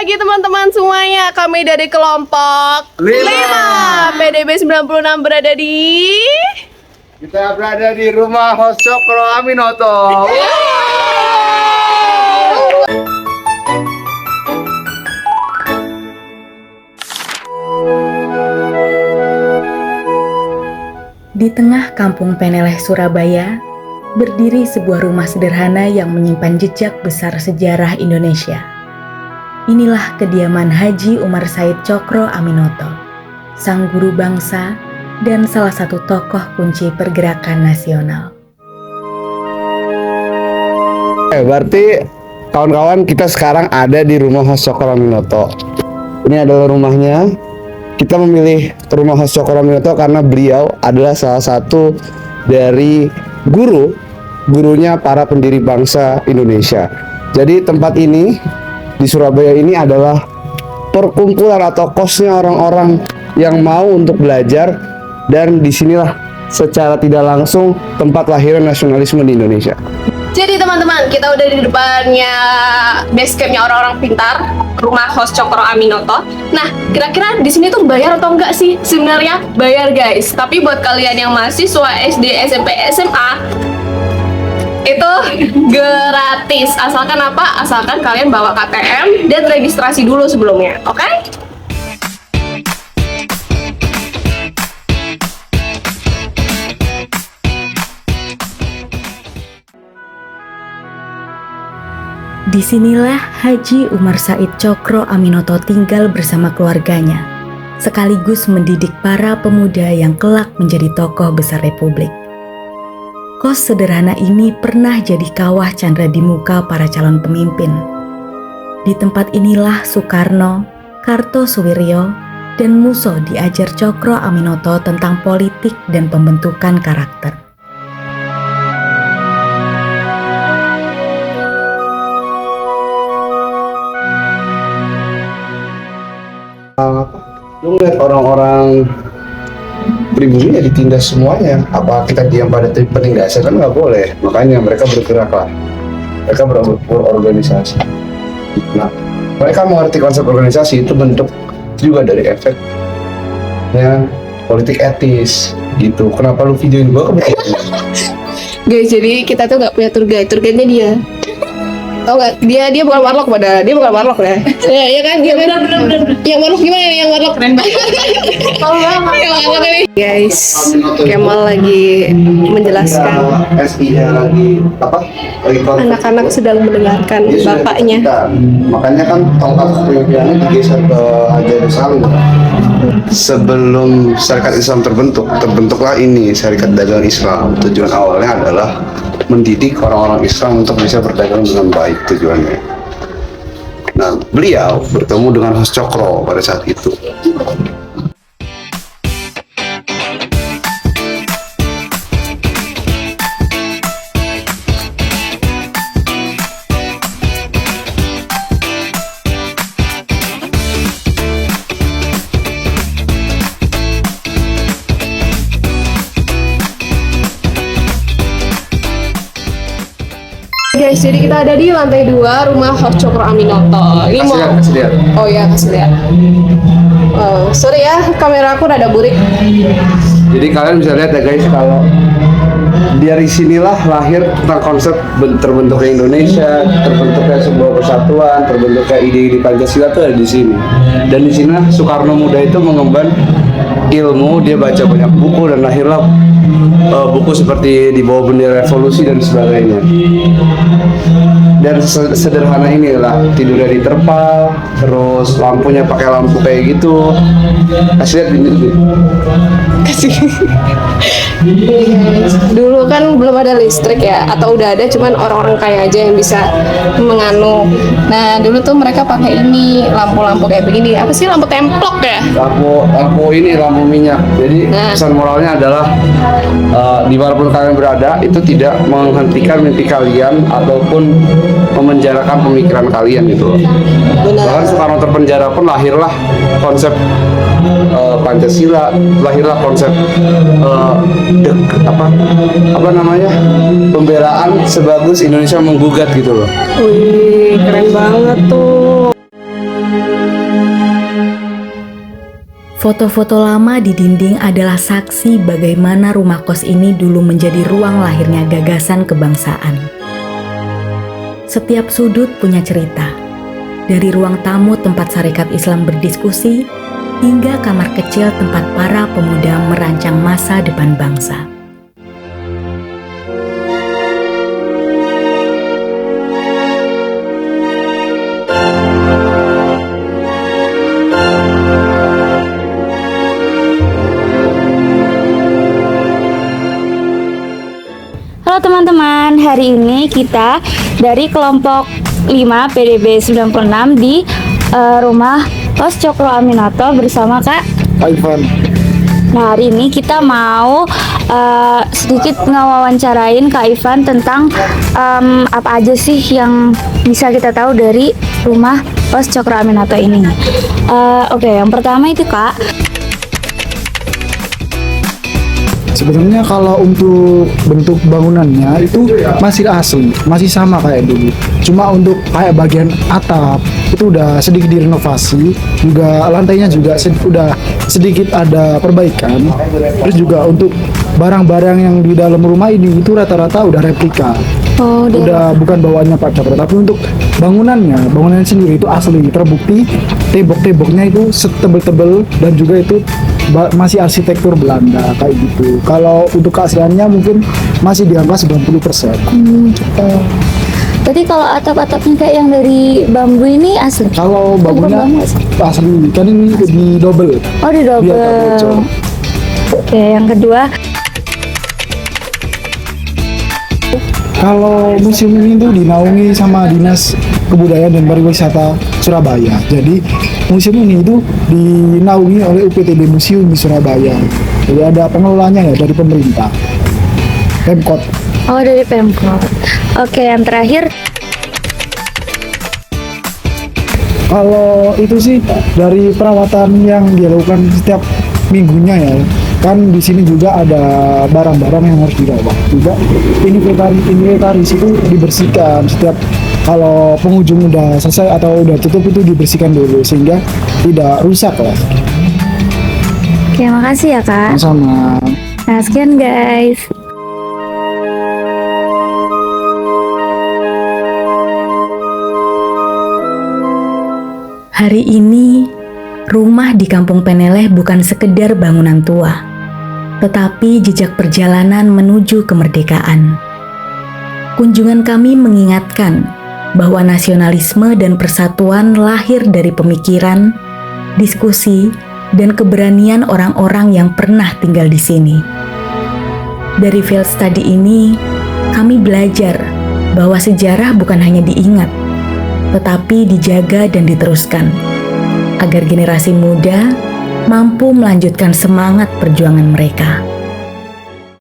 pagi teman-teman semuanya. Kami dari kelompok 5 PDB 96 berada di... Kita berada di rumah host Cokro Aminoto. Di tengah kampung Peneleh, Surabaya, berdiri sebuah rumah sederhana yang menyimpan jejak besar sejarah Indonesia. Inilah kediaman Haji Umar Said Cokro Aminoto, sang guru bangsa dan salah satu tokoh kunci pergerakan nasional. Berarti kawan-kawan kita sekarang ada di rumah host Cokro Aminoto. Ini adalah rumahnya. Kita memilih rumah host Cokro Aminoto karena beliau adalah salah satu dari gurunya para pendiri bangsa Indonesia. Jadi tempat ini di Surabaya ini adalah perkumpulan atau kosnya orang-orang yang mau untuk belajar, dan disinilah secara tidak langsung tempat lahirnya nasionalisme di Indonesia. Jadi teman-teman, kita udah di depannya base campnya orang-orang pintar, rumah host Cokro Aminoto. Nah, kira-kira di sini tuh bayar atau enggak sih? Sebenarnya bayar guys. Tapi buat kalian yang mahasiswa SD, SMP, SMA, itu gratis. Asalkan apa? Asalkan kalian bawa KTM dan registrasi dulu sebelumnya, oke? Disinilah Haji Umar Said Cokro Aminoto tinggal bersama keluarganya, sekaligus mendidik para pemuda yang kelak menjadi tokoh besar Republik. Kos sederhana ini pernah jadi kawah candra di muka para calon pemimpin. Di tempat inilah Soekarno, Kartosuwiryo, dan Musso diajar Cokro Aminoto tentang politik dan pembentukan karakter. Lu ngeliat orang-orang pribumi ya ditindas semuanya. Apa kita diam pada penindasan? Kan nggak boleh. Makanya mereka bergerak lah. Mereka berorganisasi. Nah, mereka mengerti konsep organisasi itu bentuk juga dari efeknya politik etis gitu. Kenapa lu videoin gua? Guys, jadi kita tuh nggak punya tour guide. Tour guide-nya dia. Tau gak? Dia bukan warlock pada. Dia bukan warlock ya. Ya kan? Dia benar. Yang warlock gimana? Yang warlock keren banget. Tahu banget. Yang warlock ini. Guys, Kemal lagi menjelaskan. SI-nya lagi apa? Anak-anak sedang mendengarkan bapaknya. Makanya kan tongkat kepemimpinannya digeser ke Yerusalem. Sebelum Syarikat Islam terbentuklah ini Syarikat Dagang Islam. Tujuan awalnya adalah mendidik orang-orang Islam untuk bisa berdagang dengan baik tujuannya. Nah, beliau bertemu dengan host Cokro pada saat itu. Guys, jadi kita ada di lantai 2 rumah host Cokro Aminoto. Ini Kasih lihat. Oh ya, kasih lihat. Oh, sorry ya, kamera aku rada burik. Jadi kalian bisa lihat ya guys, kalau dari sinilah lahir tentang konsep terbentuknya Indonesia, terbentuknya sebuah persatuan, terbentuknya ide-ide Pancasila tuh ada di sini. Dan di sini Soekarno muda itu mengemban ilmu, dia baca banyak buku dan lahirlah buku seperti Di Bawah Bendera Revolusi dan sebagainya. Dan sederhana inilah, tidurnya di terpal, terus lampunya pakai lampu kayak gitu. Kasih lihat ini. Kasih. Dulu kan belum ada listrik ya, atau udah ada cuman orang-orang kaya aja yang bisa menganu. Nah, dulu tuh mereka pakai ini, lampu-lampu kayak begini. Apa sih, lampu templok ya? Lampu minyak. Jadi pesan moralnya adalah dimanapun kalian berada itu tidak menghentikan mimpi kalian ataupun memenjarakan pemikiran kalian gitu loh. Bahkan Soekarno terpenjara pun lahirlah konsep Pancasila, lahirlah konsep pembelaan sebagus Indonesia menggugat gitu loh. Wih, keren banget tuh. Foto-foto lama di dinding adalah saksi bagaimana rumah kos ini dulu menjadi ruang lahirnya gagasan kebangsaan. Setiap sudut punya cerita, dari ruang tamu tempat Sarekat Islam berdiskusi, hingga kamar kecil tempat para pemuda merancang masa depan bangsa. Halo teman-teman, hari ini kita dari kelompok 5 PDB 96 di rumah kos Cokro Aminoto bersama Kak Ivan. Nah, hari ini kita mau sedikit ngewawancarain Kak Ivan tentang apa aja sih yang bisa kita tahu dari rumah kos Cokro Aminoto ini. Oke, yang pertama itu Kak, Sebenarnya kalau untuk bentuk bangunannya itu masih asli, masih sama kayak dulu. Cuma untuk kayak bagian atap itu udah sedikit direnovasi, juga lantainya juga udah sedikit ada perbaikan. Terus juga untuk barang-barang yang di dalam rumah ini itu rata-rata udah replika. Udah bukan bawaannya Pak Cokro, tapi untuk bangunan sendiri itu asli, terbukti tembok-temboknya itu setebel-tebel dan juga itu masih arsitektur Belanda kayak gitu. Kalau untuk keasliannya mungkin masih di angka 90%. gitu. Tadi kalau atap-atapnya kayak yang dari bambu ini asli. Kalau bangunnya bambu asli. asli, kan ini di double. Oh, di Biar tak double. bocor. Oke, yang kedua, Kalau museum ini tuh dinaungi sama Dinas Kebudayaan dan Pariwisata Surabaya. Jadi museum ini itu dinaungi oleh UPTD Museum di Surabaya. Jadi ada pengelolanya ya dari pemerintah. Pemkot. oh dari Pemkot. Oke, yang terakhir, Kalau itu sih dari perawatan yang dilakukan setiap minggunya ya. Kan di sini juga ada barang-barang yang harus dirawat. Juga inventaris itu dibersihkan setiap kalau pengunjung udah selesai atau udah tutup itu dibersihkan dulu sehingga tidak rusak lah. oke, makasih ya Kak. Sama. Nah, sekian guys. Hari ini, rumah di Kampung Peneleh bukan sekedar bangunan tua, tetapi jejak perjalanan menuju kemerdekaan. Kunjungan kami mengingatkan bahwa nasionalisme dan persatuan lahir dari pemikiran, diskusi, dan keberanian orang-orang yang pernah tinggal di sini. Dari field study ini, kami belajar bahwa sejarah bukan hanya diingat, tetapi dijaga dan diteruskan, agar generasi muda mampu melanjutkan semangat perjuangan mereka.